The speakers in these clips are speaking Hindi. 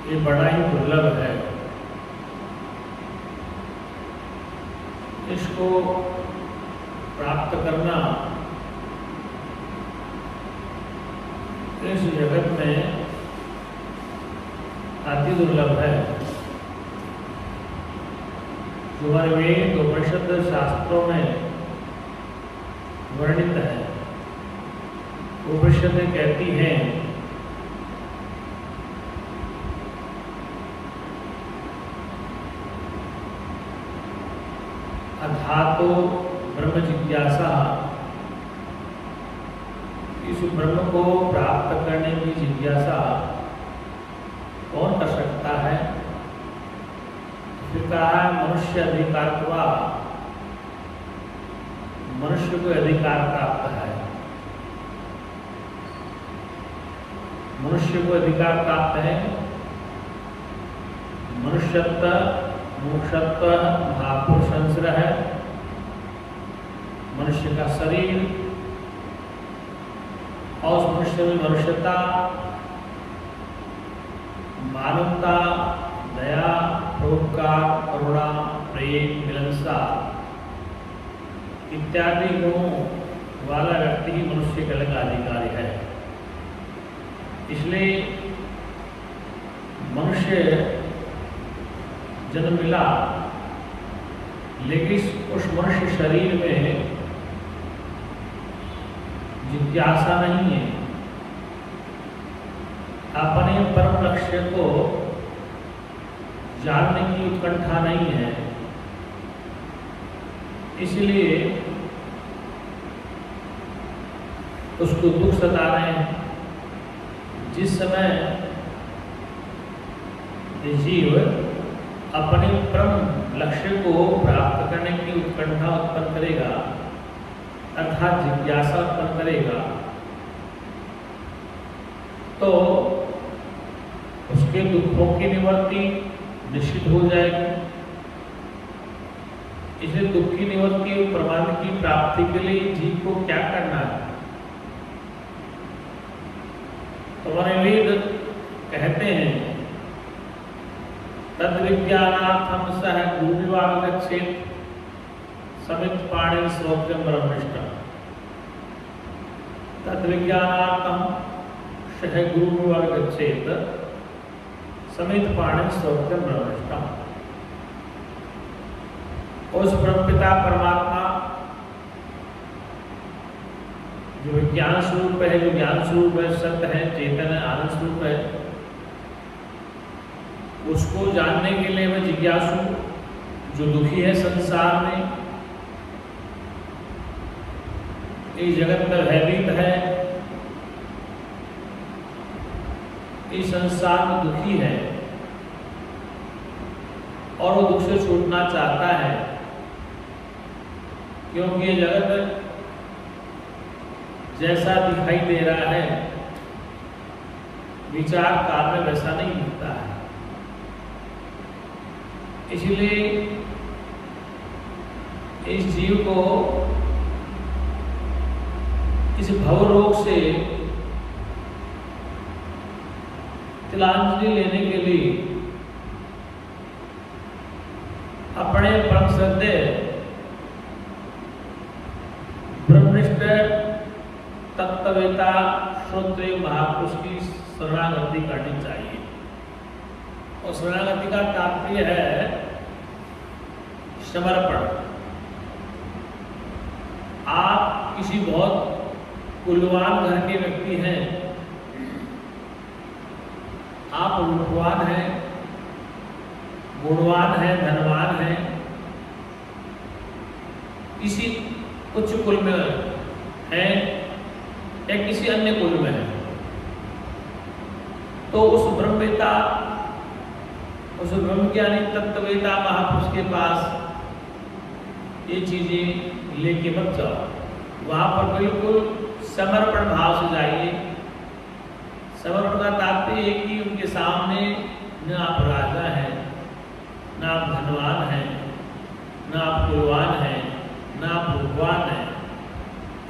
ये बड़ा ही दुर्लभ है। इसको प्राप्त करना इस जगत में अति दुर्लभ है। जो वेद उपनिषद शास्त्रों में वर्णित है। उपनिषद कहती हैं अथातो ब्रह्म जिज्ञासा, इस ब्रह्म को प्राप्त करने की जिज्ञासा कौन कर सकता है? फिर कहा है मनुष्य अधिकारत्वा, मनुष्य को अधिकार प्राप्त है। मनुष्य को अधिकार प्राप्त है। मनुष्यत्व, मोक्षत्व, महापुरुष संश्रय है। मनुष्य का शरीर और उस मनुष्य में मनुष्यता, मानवता, दया, परोपकार, करुणा, प्रेम, मिलनसार इत्यादि गुणों वाला व्यक्ति ही मनुष्य का अलग अधिकारी है। इसलिए मनुष्य जन्म मिला, लेकिन उस मनुष्य शरीर में जिज्ञासा नहीं है, अपने परम लक्ष्य को जानने की उत्कंठा नहीं है। इसलिए उसको दुख सता रहे हैं। जिस समय जीव अपने परम लक्ष्य को प्राप्त करने की उत्कंठा उत्पन्न करेगा, अर्थात जिज्ञासा उत्पन्न करेगा, तो उसके दुखों की निवृत्ति निश्चित हो जाएगी। इसलिए दुख की निवृत्ति और परमात्मा की प्राप्ति के लिए जीव को क्या करना है? तो हमारे वेद कहते हैं तद विज्ञानार्थम सह गुरुविवाह गच्छेत् समित पाणि श्रोत्रम ब्रह्मनिष्ठा। तद विज्ञानार्थम सह गुरुविवाह गच्छेत् समित पाणि श्रोत्रम ब्रह्मनिष्ठा। उस परमपिता परमात्मा जो विज्ञान स्वरूप है, जो ज्ञान स्वरूप है, सत्य है, चेतन है, आनंद स्वरूप है, उसको जानने के लिए मैं जिज्ञासु, जो दुखी है संसार में, इस जगत में भयभीत है, इस संसार में दुखी है और वो दुख से छूटना चाहता है, क्योंकि ये जगत जैसा दिखाई दे रहा है विचार काल में वैसा नहीं दिखता है। इसलिए इस जीव को इस भव रोग से तिलांजलि लेने के लिए अपने परम श्रद्धेय ब्रह्मनिष्ठ तत्ववेता श्रोत्रिय महापुरुष की शरणागति करनी चाहिए। और शरणागति का तात्पर्य है समर्पण। आप किसी बहुत कुलवान घर के व्यक्ति हैं, आप रूपवान हैं, गुणवान हैं, धनवान हैं, किसी उच्च कुल में हैं या किसी अन्य कुल में है, तो उस ब्रह्मवेता, उस ब्रह्मज्ञानी तत्ववेता महापुरुष के पास ये चीजें लेके मत जाओ। वहां पर बिल्कुल समर्पण भाव से जाइए। समर्पण का तात्पर्य है कि उनके सामने न आप राजा हैं, न आप धनवान हैं, न आप कुलवान हैं, न आप रूपवान हैं,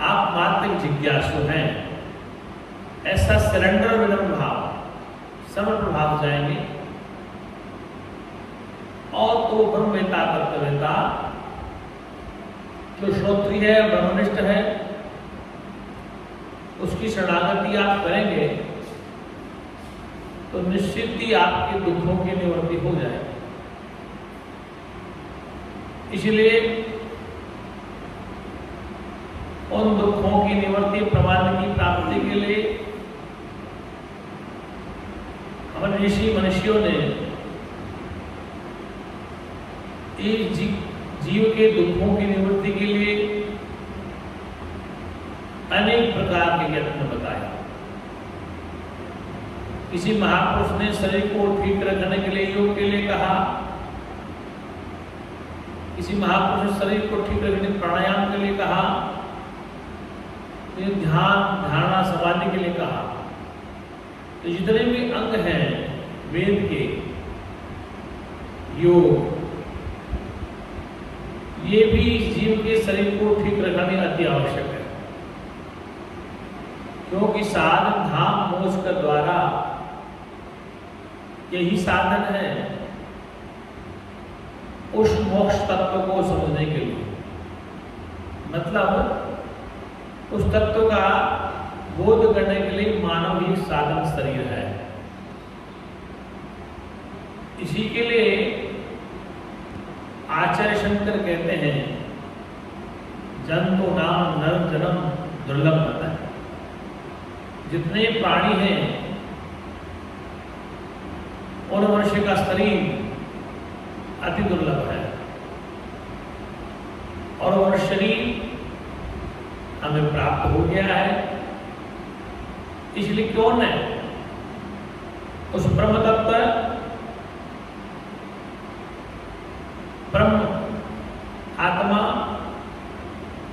आप मात्र जिज्ञासु हैं। ऐसा सरेंडर विनम्र भाव, समर्पण भाव जाएंगे तो वो ब्रह्मवेता तत्ववेता जो श्रोत्री है, ब्रह्मनिष्ठ है, उसकी शरणागति आप करेंगे तो निश्चित ही आपके दुखों की निवृत्ति हो जाएगी। इसलिए उन दुखों की निवृत्ति प्रमाण की प्राप्ति के लिए हमारे ऋषि मनुष्यों ने इस जीव के दुखों की निवृत्ति के लिए अनेक प्रकार के यत्न बताए। किसी महापुरुष ने शरीर को ठीक रखने के लिए योग के लिए कहा, किसी महापुरुष ने शरीर को ठीक रखने प्राणायाम के लिए कहा, ध्यान धारणा समाधि के लिए कहा। तो जितने भी अंग हैं वेद के, योग, ये भी जीव के शरीर को ठीक रखने अति आवश्यक है, क्योंकि साधन धाम मोक्ष के द्वारा यही साधन है उस मोक्ष तत्व को समझने के लिए। मतलब उस तत्व का बोध करने के लिए मानव ही साधन शरीर है। इसी के लिए आचार्य शंकर कहते हैं जंतु नाम नर जन्म दुर्लभ होता है। जितने प्राणी हैं उन मनुष्य का शरीर अति दुर्लभ है, और वह शरीर हमें प्राप्त हो गया है। इसलिए क्यों न उस ब्रह्म तत्व, ब्रह्म आत्मा,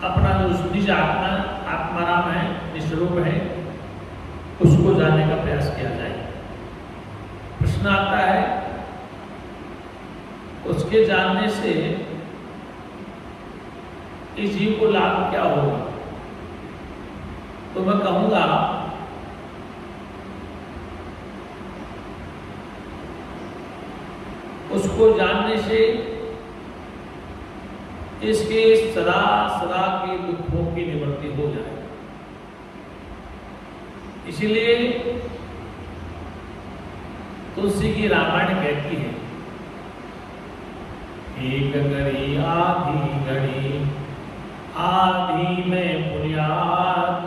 अपना जो निज आत्माराम है, निस्वरूप है, उसको जानने का प्रयास किया जाए। प्रश्न आता है उसके जानने से इस जीव को लाभ क्या होगा? तो मैं कहूंगा उसको जानने से इसके सदा सदा के दुखों की निवृत्ति हो जाए। इसीलिए तुलसी की रामायण कहती है, एक घड़ी आधी घड़ी आधी में पुण्यात,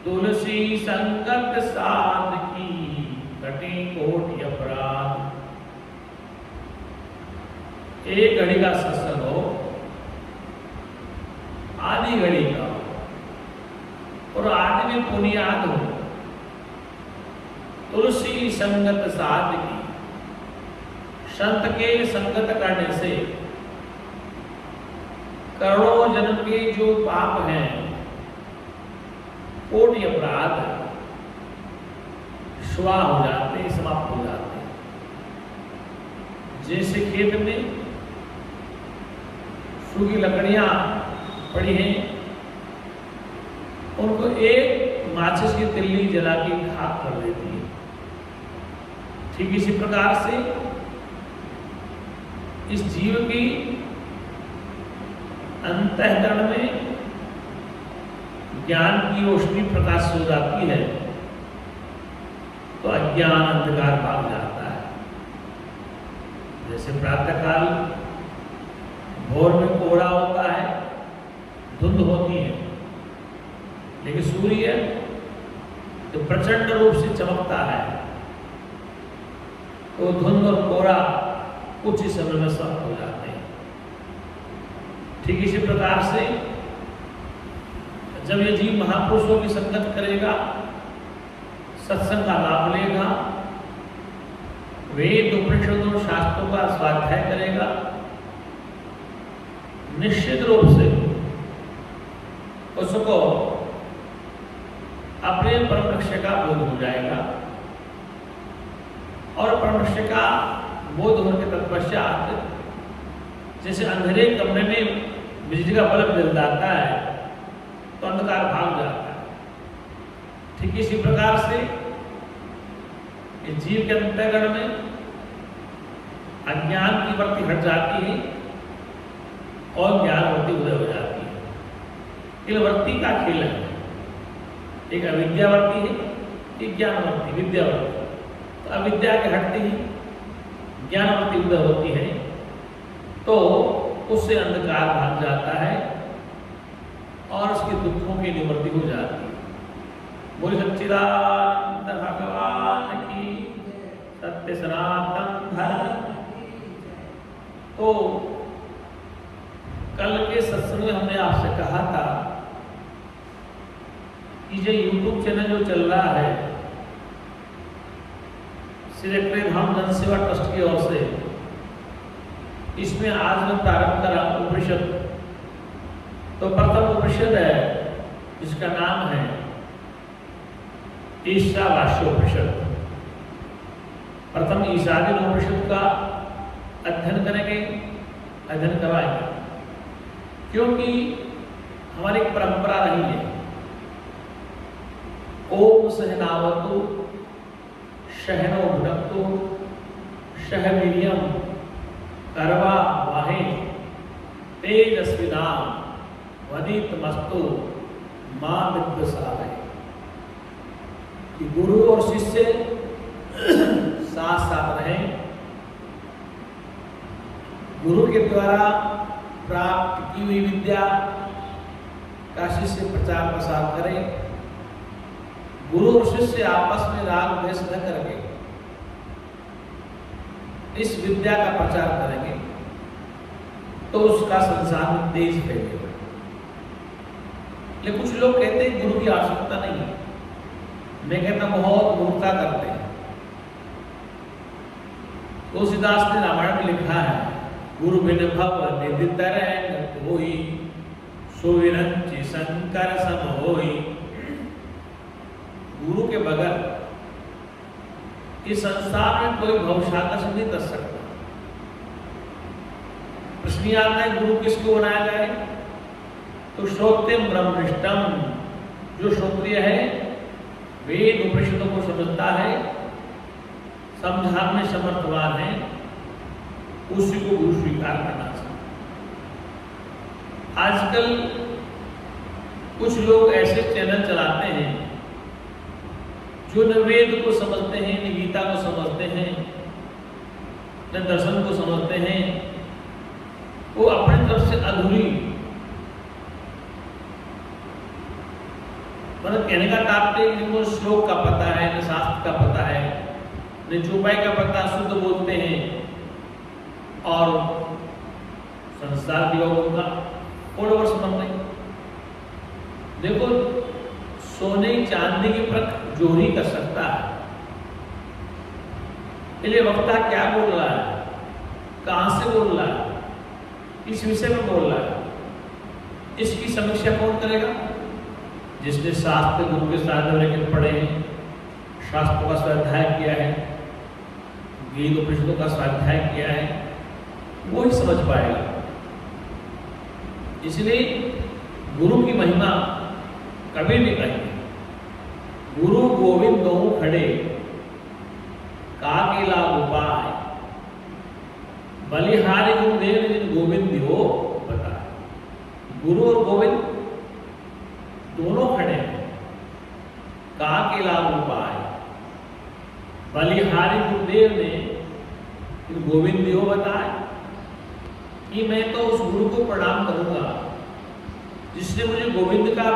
तुलसी संगत साध की कटे कोटि अपराध। एक घड़ी का सत्संग हो, आधी घड़ी का, और आधी में पुण्यात हो, तुलसी संगत साध की, संत के संगत करने से करोड़ों जन्म के जो पाप हैं, कोटि अपराध स्वाह हो जाते हैं, समाप्त हो जाते हैं। जैसे खेत में सूखी लकड़ियां पड़ी हैं, उनको एक माचिस की तिल्ली जला के खाक कर देती है। ठीक इसी प्रकार से इस जीव की अंतःकरण में ज्ञान की रोशनी प्रकाश हो जाती है तो अज्ञान अंधकार भाग जाता है। जैसे प्रातःकाल भोर में कोहरा होता है, धुंध होती है, लेकिन सूर्य तो प्रचंड रूप से चमकता है, तो धुंध और कोहरा कुछ ही समय में समाप्त हो जाते हैं। ठीक इसी प्रकार से जब ये जीव महापुरुषों की संगत करेगा, सत्संग का लाभ लेगा, वेद उपनिषदों शास्त्रों का स्वाध्याय करेगा, निश्चित रूप से उसको अपने परम लक्ष्य का बोध हो जाएगा, और परम लक्ष्य का बोध होने के तत्पश्चात जैसे अंधेरे कमरे में बिजली का बल्ब जल जाता है तो अंधकार भाग जाता है। ठीक इसी प्रकार से इस जीव के अंतःकरण में अज्ञान की वृत्ति हट जाती है और ज्ञान वृत्ति उदय हो जाती है। ये वृत्ति का खेल है, एक अविद्यावृत्ति है, एक ज्ञानवृत्ति, विद्यावृत्ति। तो अविद्या के हटते ही ज्ञानवृत्ति उदय होती है, तो उससे अंधकार भाग जाता है और उसके दुखों की निवृत्ति हो जाती है। बोले सच्चिदानंद भगवान की, सत्य सनातन धर्म। तो कल के सत्संग में हमने आपसे कहा था कि जो YouTube चैनल जो चल रहा है श्री धाम जन सेवा ट्रस्ट की ओर से, इसमें आज मैं प्रारंभ करा उपनिषद। तो प्रथम उपनिषद है जिसका नाम है ईशावास्योपनिषद। प्रथम ईशावास्य उपनिषद का अध्ययन करेंगे, अध्ययन करवाएंगे, क्योंकि हमारी एक परंपरा रही है। ओम सहनावतु सहनो भुनक्तु सह वीर्यं कर्वा वाहे तेजस्विनाम वदितमस्तु मां विद्विषावहे। कि गुरु और शिष्य साथ साथ रहें, गुरु के द्वारा प्राप्त की हुई विद्या का शिष्य प्रचार प्रसार करें। गुरु और शिष्य आपस में राग द्वेष न करके इस विद्या का प्रचार करेंगे तो उसका संसार में तेज फैलेगा। लेकिन कुछ लोग कहते हैं गुरु की आवश्यकता नहीं है। मैं कहता बहुत मूर्खता करते हैं। तुलसीदास ने रामायण में लिखा है, गुरु बिन भव निधि तरैन कोई, सुविरंचि शंकर सम होई। गुरु के बगैर इस संसार में कोई भवसागर से नहीं कर सकता। प्रश्न आता है गुरु किसको बनाया जाए? तो श्रोत्यम ब्रह्मनिष्ठम, जो श्रोत्रिय है, वेद उपनिषदों को समझता है, समझाने में समर्थवान है, उसी को गुरु स्वीकार करना चाहिए। आजकल कुछ लोग ऐसे चैनल चलाते हैं जो न वेद को समझते हैं, न गीता को समझते हैं, न दर्शन को समझते हैं। वो अपनी तरफ से अधूरी, मतलब कहने का तात्पर्य जिनको श्लोक का पता है, न शास्त्र का पता है, न चौपाई का पता, शुद्ध बोलते हैं और संसार के लोगों का फॉलोअर्स बन रहे। देखो, सोने चांदी की परख जो ही कर सकता है। इसलिए वक्ता क्या बोल रहा है, कहां से बोल रहा है, किस विषय में बोल रहा है, इसकी समीक्षा कौन करेगा? जिसने शास्त्र गुरु के साथ लेकर पढ़े हैं, शास्त्रों का स्वाध्याय किया है, वेद उपनिषदों का स्वाध्याय किया है, वो ही समझ पाएगा। इसलिए गुरु की महिमा कभी नहीं कही। गुरु गोविंद दो खड़े, काकेला उपाय, बलिहारी गुरुदेव जिन गोविंद दियो बता। गुरु और गोविंद दोनों खड़े हैं। काकेला उपाय, बलिहारी गुरुदेव ने गोविंद दियो बताए कि मैं तो उस गुरु को प्रणाम करूंगा जिसने मुझे गोविंद का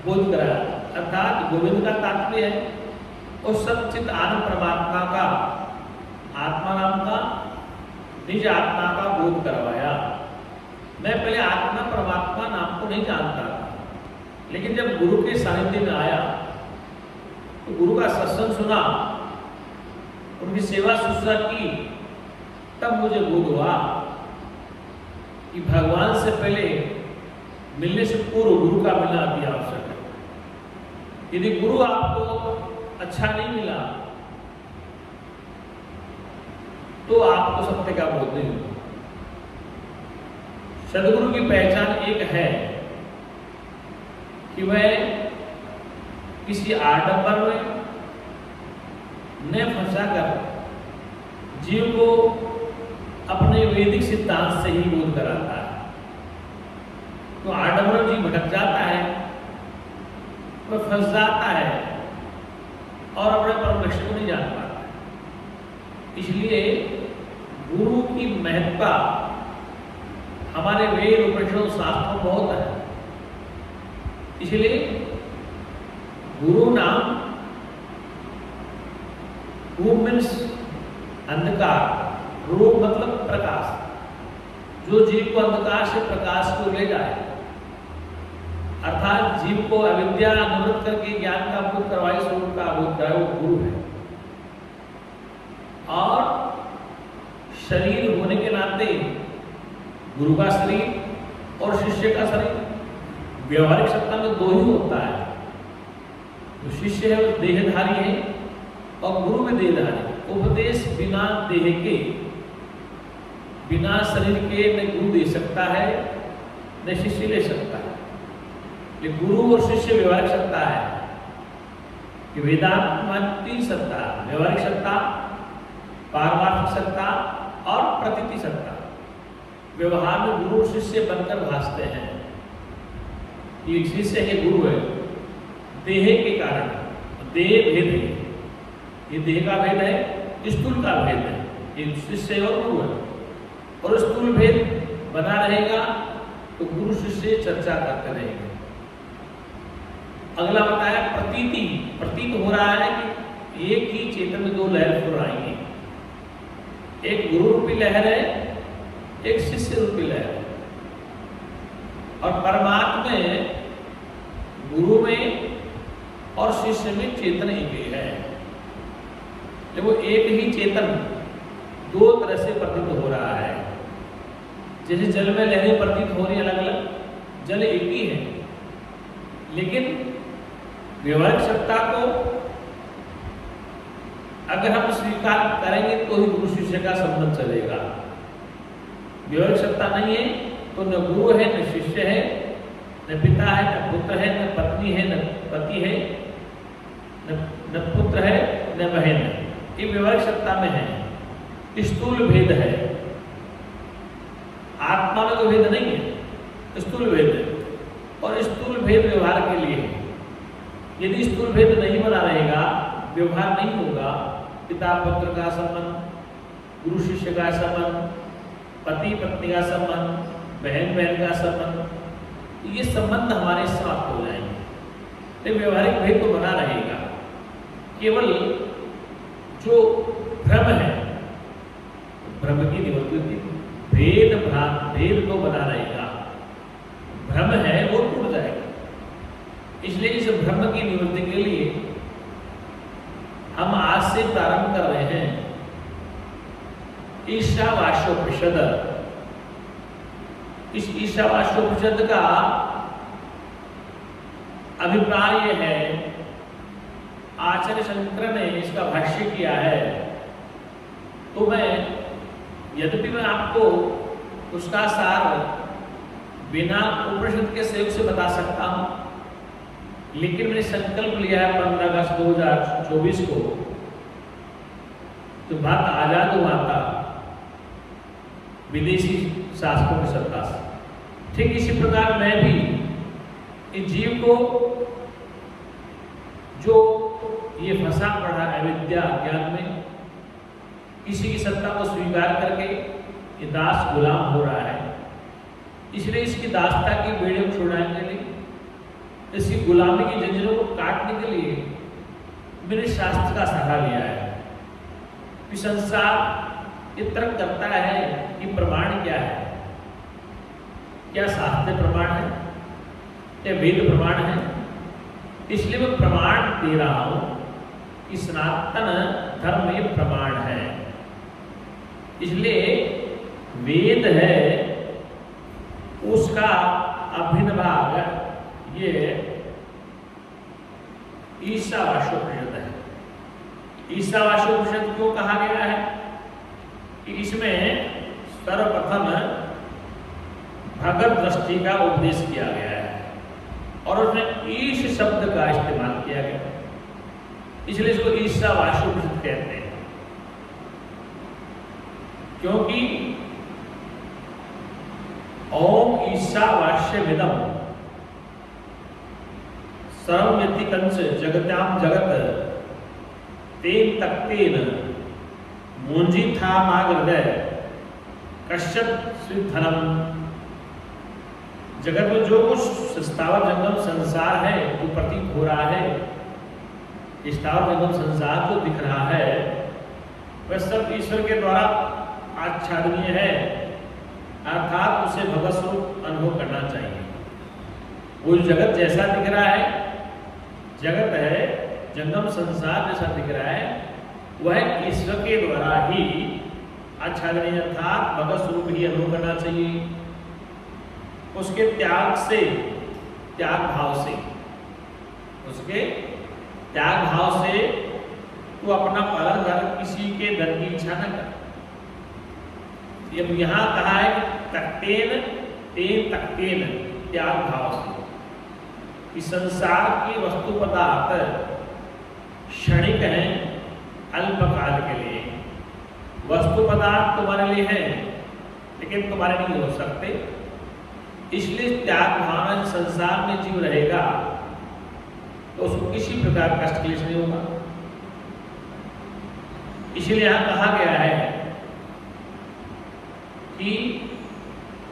बोध कराया। अर्थात गोविंद का तात्पर्य है उस सच्चित आनंद परमात्मा का, आत्मा नाम का, निज आत्मा का बोध करवाया। मैं पहले आत्मा परमात्मा नाम को नहीं जानता था, लेकिन जब गुरु के सानिध्य में आया तो गुरु का सत्संग सुना, उनकी सेवा शुश्रूषा की, तब मुझे बोध हुआ कि भगवान से पहले मिलने से पूर्व गुरु का मिलना अति आवश्यक है। यदि गुरु आपको अच्छा नहीं मिला तो आपको सत्य का बोध नहीं होगा। सदगुरु की पहचान एक है कि वह किसी आडंबर में न फंसा कर जीव को अपने वैदिक सिद्धांत से ही बोध कराता है। तो आडम्बर जीव भटक जाता है, वह फंस जाता है और अपने परम लक्ष्य को नहीं जान पाता है। इसलिए गुरु की महत्ता हमारे वेद उपनिषद शास्त्रों में बहुत है। इसलिए गुरु नाम मीन्स अंधकार, रूप मतलब प्रकाश, जो जीव को अंधकार से प्रकाश को ले जाए, अर्थात जीव को अविद्या निवृत्त करके ज्ञान का बोध करवाए, स्वरूप का बोध कराए, वो गुरु है। और शरीर होने के नाते गुरु का शरीर और शिष्य का शरीर, व्यवहारिक सत्ता में दो ही होता है। तो शिष्य है वो देहधारी है और गुरु में देहधारी। उपदेश बिना देह के, बिना शरीर के न गुरु दे सकता है न शिष्य ले सकता है। ये गुरु और शिष्य व्यवहारिक सत्ता है कि वेदांत में तीन सत्ता, व्यवहारिक सत्ता, पारमार्थिक सत्ता और प्रतीति सत्ता। व्यवहार में गुरु और शिष्य बनकर भासते हैं। ये शिष्य है, गुरु है, देह के कारण, देह भेद है, ये देह का भेद है, स्थूल का भेद है, ये शिष्य और गुरु है। और स्थूल भेद बना रहेगा तो गुरु शिष्य चर्चा करते रहेंगे। अगला बताया प्रतीति। प्रतीत हो रहा है कि एक ही चेतन में दो लहर फुल रही हैं, एक गुरु रूपी लहर है, एक शिष्य रूपी लहर है। और परमात्मा में, गुरु में और शिष्य में चेतन एक ही है। वो एक ही चेतन दो तरह से प्रतीत हो रहा है। जैसे जल में लहरें प्रतीत हो रही अलग अलग, जल एक ही है, लेकिन व्यवहारिक सत्ता को अगर हम स्वीकार करेंगे तो ही गुरु शिष्य का संबंध चलेगा। व्यवहारिक सत्ता नहीं है तो न गुरु है, न शिष्य है, न पिता है, न पुत्र है, न पत्नी है, न पति है, न पुत्र है, न बहन है। ये व्यवहारिक सत्ता में है। स्थूल भेद है, आत्मा में कोई भेद नहीं है, स्थूल भेद है। और स्थूल भेद व्यवहार के लिए है। यदि स्थूल भेद नहीं बना रहेगा, व्यवहार नहीं होगा, पिता पुत्र का संबंध, गुरु शिष्य का संबंध, पति पत्नी का संबंध, बहन बहन का संबंध, ये संबंध हमारे समाप्त हो जाएंगे। तो व्यवहारिक भेद तो बना रहेगा। केवल जो भ्रम है, भ्रम की निवृत्ति होती, भेद भ्रांत भेद तो बना रहेगा, भ्रम है वो टूट जाएगा। इसलिए इस भ्रम की निवृत्ति के लिए हम आज से प्रारंभ कर रहे हैं ईशावास्योपनिषद। इस ईशावास्योपनिषद का अभिप्राय यह है, आचार्य शंकर ने इसका भाष्य किया है। तो मैं यद्यपि मैं आपको उसका सार बिना उपनिषद के सहयोग से बता सकता हूं, लेकिन मैंने संकल्प लिया है 15 अगस्त 2024 को, तो बात आजाद हुआ था विदेशी शासकों की सत्ता से। ठीक इसी प्रकार मैं भी इस जीव को जो ये फंसा पड़ा अविद्या ज्ञान में, किसी की सत्ता को स्वीकार करके ये दास गुलाम हो रहा है। इसलिए इसकी दासता की बेड़े को छुड़ाने के लिए, इसकी गुलामी की जंजीरों को काटने के लिए मैंने शास्त्र का सहारा लिया है। कि संसार ये तर्क करता है कि प्रमाण क्या है, क्या शास्त्र प्रमाण है, क्या वेद प्रमाण है। इसलिए मैं प्रमाण दे रहा हूं कि सनातन धर्म में प्रमाण है। इसलिए वेद है, उसका अभिन्न भाग ये ईशावास्योपनिषद है। ईशावास्योपनिषद क्यों कहा गया है कि इसमें सर्वप्रथम भगत दृष्टि का उपदेश किया गया है और उसमें ईश शब्द का इस्तेमाल किया गया, इसलिए इसको ईशावास्योपनिषद कहते हैं। क्योंकि ओम ईशावास्य विदम सर्वव्यतिकंच जगत्याम जगत तेन तक्तेन मूंजी था मागृदय कश्यप स्विधनम। जगत में जो कुछ स्थावर जंगम संसार है जो प्रतीत हो रहा है, स्थावर जंगम संसार जो दिख रहा है वह सब ईश्वर के द्वारा आच्छादनीय है, अर्थात उसे भगवत स्वरूप अनुभव करना चाहिए। वो जगत जैसा दिख रहा है, जगत है जंगम संसार जैसा दिख रहा है, वह ईश्वर के द्वारा ही आच्छादनीय अर्थात भगवत स्वरूप ही अनुभव करना चाहिए। उसके त्याग से, त्याग भाव से, उसके त्याग भाव से तू अपना पालन कर, किसी के धन की इच्छा न कर। अब यहां कहा है कि तक्तेन तेन तक्तेन, त्याग भाव से, कि संसार की वस्तु पदार्थ क्षणिक हैं, अल्पकाल के लिए। वस्तु पदार्थ तुम्हारे लिए हैं लेकिन तुम्हारे नहीं हो सकते, इसलिए त्याग भावना संसार में जीव रहेगा तो उसको किसी प्रकार कष्ट क्लेश नहीं होगा। इसलिए यहां कहा गया है कि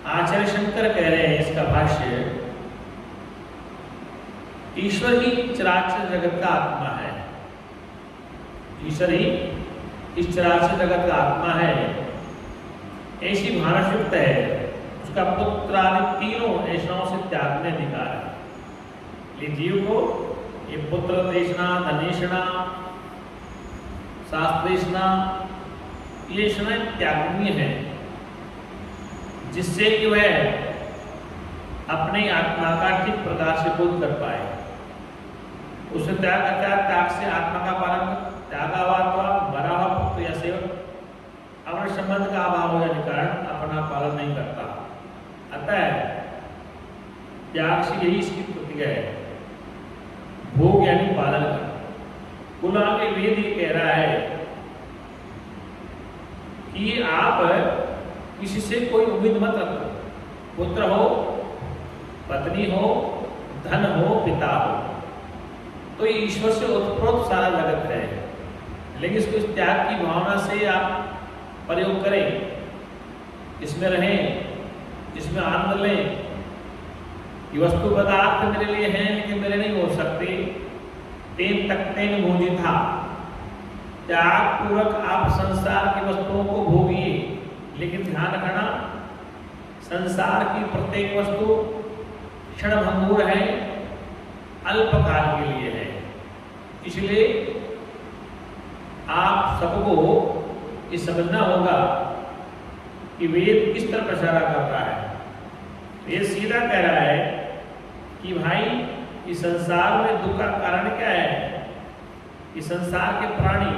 आचार्य शंकर कह रहे हैं इसका भाष्य, ईश्वर ही चराचर जगत का आत्मा है। ईश्वर ही इस चराचर जगत का आत्मा है, ऐसी भावना युक्त है। उसका पुत्र आदि तीनों ऐसाओं से त्यागने अधिकार है। ये जीव को ये पुत्र देशना, धनेशना, शास्त्रेशना, ये त्यागनीय है, जिससे कि वह अपने आत्मा का ठीक प्रकार से बोध कर पाए। उसे त्याग करता है, त्याग से आत्मा का पालन, त्यागावात्वा बरा हुआ पुत्र या सेवक अपने संबंध का अभाव होने के कारण अपना पालन नहीं करता। अतः त्याग से यही इसकी प्रतिज्ञा है, भोग यानी पालन कर। पुनः आगे वेद ये कह रहा है कि आप किसी से कोई उम्मीद मत रखो, पुत्र हो, पत्नी हो, धन हो, पिता हो, तो ये ईश्वर से उत्प्रोत सारा जगत है। लेकिन इसको इस त्याग की भावना से आप प्रयोग करें, इसमें रहें, इसमें आनंद लें। ये वस्तु पदार्थ मेरे लिए हैं लेकिन मेरे नहीं हो सकते। तेन तक्तेन मूंजिथा, त्याग पूर्वक आप संसार की वस्तुओं को भोगिए, लेकिन ध्यान रखना संसार की प्रत्येक वस्तु क्षणभंगुर है, अल्पकाल के लिए है। इसलिए आप सबको ये समझना होगा कि वेद किस तरह प्रचार कर रहा है। वेद सीधा कह रहा है कि भाई इस संसार में दुख का कारण क्या है? इस संसार के प्राणी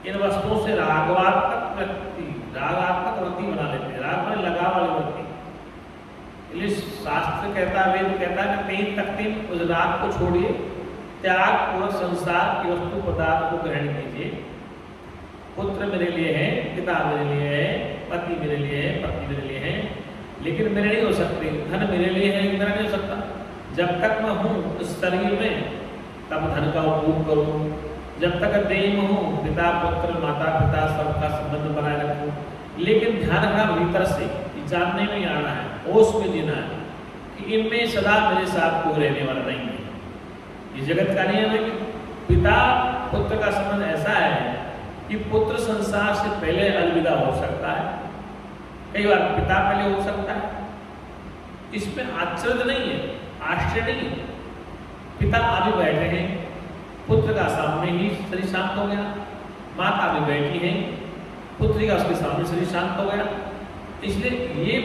इन वस्तुओं से रागात्मक वृत्ति बना लेते हैं, राग में लगा वाली वृत्ति। इसलिए शास्त्र कहता है, वेद कहता है कि कहीं तक तीन उस राग को छोड़िए, त्याग पूर्वक संसार की वस्तु पदार्थ को ग्रहण कीजिए। पुत्र मेरे लिए है, पिता मेरे लिए है, पति मेरे लिए है, पत्नी मेरे लिए है, लेकिन मेरे नहीं हो सकते। धन मेरे लिए है, मेरा नहीं हो सकता। जब तक मैं हूँ इस शरीर में तब धन का उपयोग करूँ, जब तक देह में हूँ पिता पुत्र माता पिता सबका संबंध बनाए रखूँ। लेकिन ध्यान रखना भीतर से, जानने में आना है, होश में जीना है कि इनमें सदा मेरे साथ कोई रहने वाला नहीं है। ये जगत का नियम है कि पिता पुत्र का संबंध ऐसा है कि पुत्र संसार से पहले अलविदा हो सकता है, कई बार पिता पहले हो सकता है। इसमें आश्चर्य नहीं है, आश्चर्य नहीं है। पिता अभी बैठे हैं, पुत्र का सामने ही शरीर शांत हो गया, माता भी बैठी है, पुत्री का उसके सामने शरीर शांत हो गया। इसलिए ये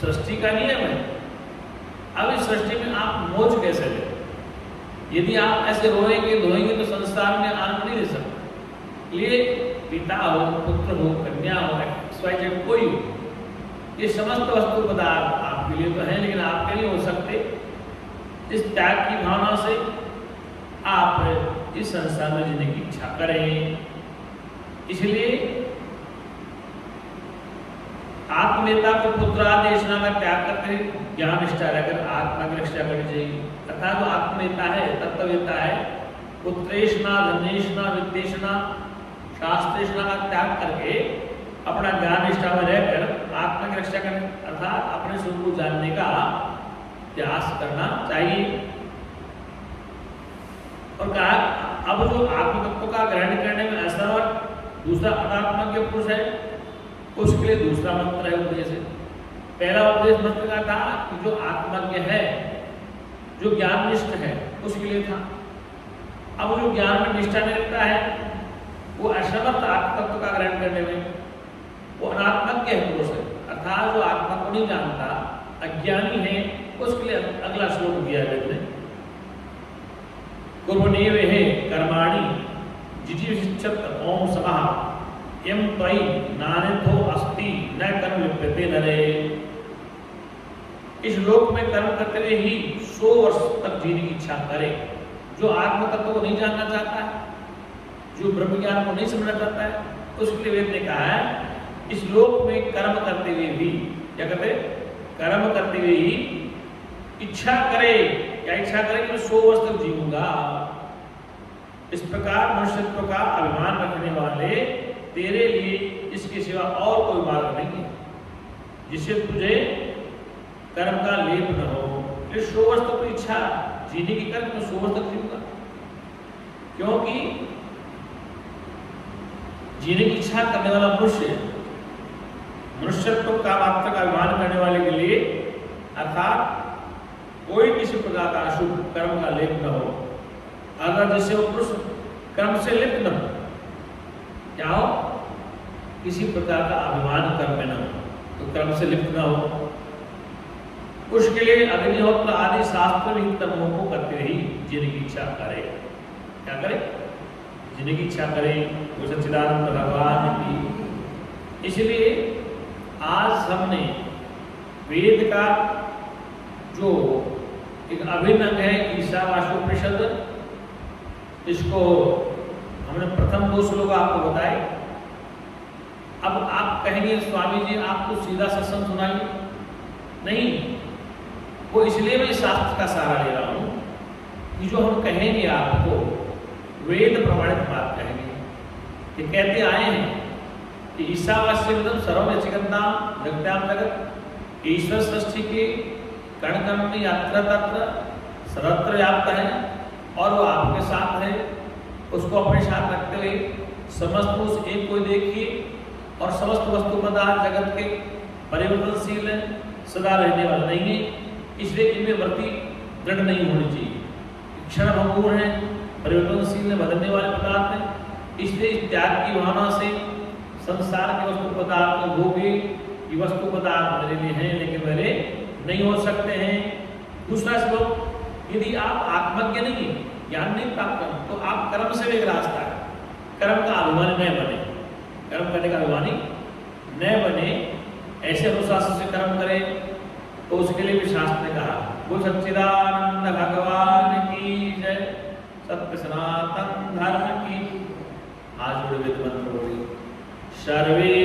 सृष्टि का नियम है। अब इस सृष्टि में आप मौज कैसे लें? यदि आप ऐसे रोएंगे धोएंगे तो संसार में आनंद नहीं ले सकते। ये पिता हो, पुत्र हो, कन्या हो, XYZ कोई हो, ये समस्त वस्तु पदार्थ आपके लिए तो है लेकिन आपके लिए हो सकते। इस त्याग की भावना से आप इस संसार में जीने की इच्छा करें। इसलिए आत्मवेता को पुत्रादेशना का त्याग करके ज्ञान निष्ठा रहकर आत्मा की रक्षा करनी चाहिए। तथा जो आत्मवेता है, तत्ववेता है, पुत्रेशना, धनेशना, वित्तेशना, शास्त्रेशना का त्याग करके अपना ज्ञान निष्ठा में रहकर आत्मा की रक्षा करने अर्थात अपने स्वरूप को जानने का प्रयास करना चाहिए। और कहा अब जो आत्म तत्व का ग्रहण करने में असमर्थ दूसरा अनात्मज्ञ पुरुष है, उसके लिए दूसरा मंत्र है उपदेश। पहला उपदेश मंत्र का था कि जो आत्मज्ञ है, जो ज्ञाननिष्ठ है, उसके लिए था। अब जो ज्ञान में निष्ठा नहीं रखता है, वो असमर्थ आत्म तत्व का ग्रहण करने में, वो अनात्मज्ञ है पुरुष है, अर्थात जो आत्मा को नहीं जानता, अज्ञानी है, उसके लिए अगला श्लोक दिया है। कुर्वनेव हे कर्माणि जिजीविषत् ओम समः यम त्वयि नानिथो अस्ति न कर्म लिप्यते नरे। इस लोक में कर्म करते हुए ही 100 वर्ष तक जीने की इच्छा करे। जो आत्म तत्व को नहीं जानना चाहता है, जो ब्रह्म ज्ञान को नहीं समझना चाहता है, उसके लिए वेद ने कहा है इस लोक में कर्म करते हुए भी, क्या कहते, कर्म करते हुए ही इच्छा करे, क्या इच्छा करे कि मैं 100 वर्ष तक जीऊंगा। इस प्रकार मनुष्यत्व का अभिमान रखने वाले तेरे लिए इसके सिवा और कोई मार्ग नहीं है जिससे तुझे कर्म का लेप न हो। इस 100 वर्ष तक तो इच्छा जीने की कर, मैं 100 वर्ष तक जीऊंगा, क्योंकि जीने की इच्छा करने वाला मनुष्य, मनुष्यत्व का मात्र का अभिमान करने वाले के लिए अर्थात कोई किसी प्रकार का अशुभ कर्म का लेप न हो। अगर जिससे वो पुरुष कर्म से लिप्त न हो, क्या हो, किसी प्रकार का अभिमान कर्म में न हो, तो कर्म से लिप्त न हो, उसके लिए अग्निहोत्र आदि शास्त्र विहित कर्मों को करते ही जीने की इच्छा करे। क्या करे? जीने की इच्छा करे, वो सच्चिदानंद भगवान की। इसलिए आज हमने वेद का जो एक अभिन्न अंग है ईशावास्योपनिषद, इसको हमने प्रथम 2 श्लोक आपको बताए। अब आप कहेंगे स्वामी जी आप तो सीधा सत्संग सुनाइए, नहीं, वो इसलिए मैं शास्त्र का सहारा ले रहा हूं कि जो हम कहेंगे आपको वेद प्रमाणित बात कहेंगे। ये कहते आए हैं कि ईशावास्यमिदं सर्वं यच्चिकन्तां जगत्यां जगत्, ईश्वर सृष्टि के कण कण में यत्र तत्र सर्वत्र व्याप्त है और वो आपके साथ है। उसको अपने साथ रखते हुए समस्त उस एक को देखिए और समस्त वस्तु पदार्थ जगत के परिवर्तनशील है, सदा रहने वाला नहीं है, इसलिए इनमें वृत्ति दृढ़ नहीं होनी चाहिए। क्षण भंगुर है, परिवर्तनशील है, बदलने वाले पदार्थ हैं, इसलिए इस त्याग की भावना से संसार के वस्तु पदार्थ को भोगे कि वस्तु पदार्थ मेरे लिए हैं लेकिन मेरे नहीं हो सकते हैं। दूसरा श्लोक, यदि आप आत्मज्ञ नहीं, ज्ञान नहीं प्राप्त करें तो आप कर्म से एक रास्ता है, कर्म का अभिमानी न बने, कर्म करने का अभिमानी न बने, ऐसे अनुशासन से कर्म करें। तो उसके लिए भी शास्त्र ने कहा, वो सच्चिदानंद भगवान की जय, सत्य सनातन धर्म की। आज बड़े वेद मंत्र बोले, सर्वे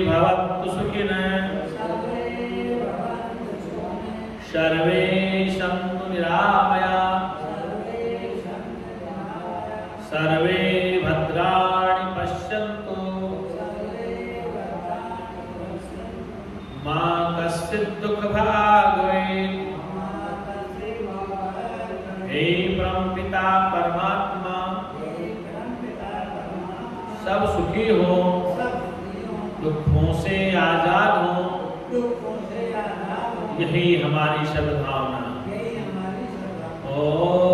भवन्तु सुखिनः, सर्वे सन्तु निरामयाः, सर्वे भद्राणि पश्यन्तु, मा कश्चित् दुःखभाग् भवेत्। हे परमपिता परमात्मा, सब सुखी हो, दुखों से आजाद हो, यही हमारी सद्भावना। ओम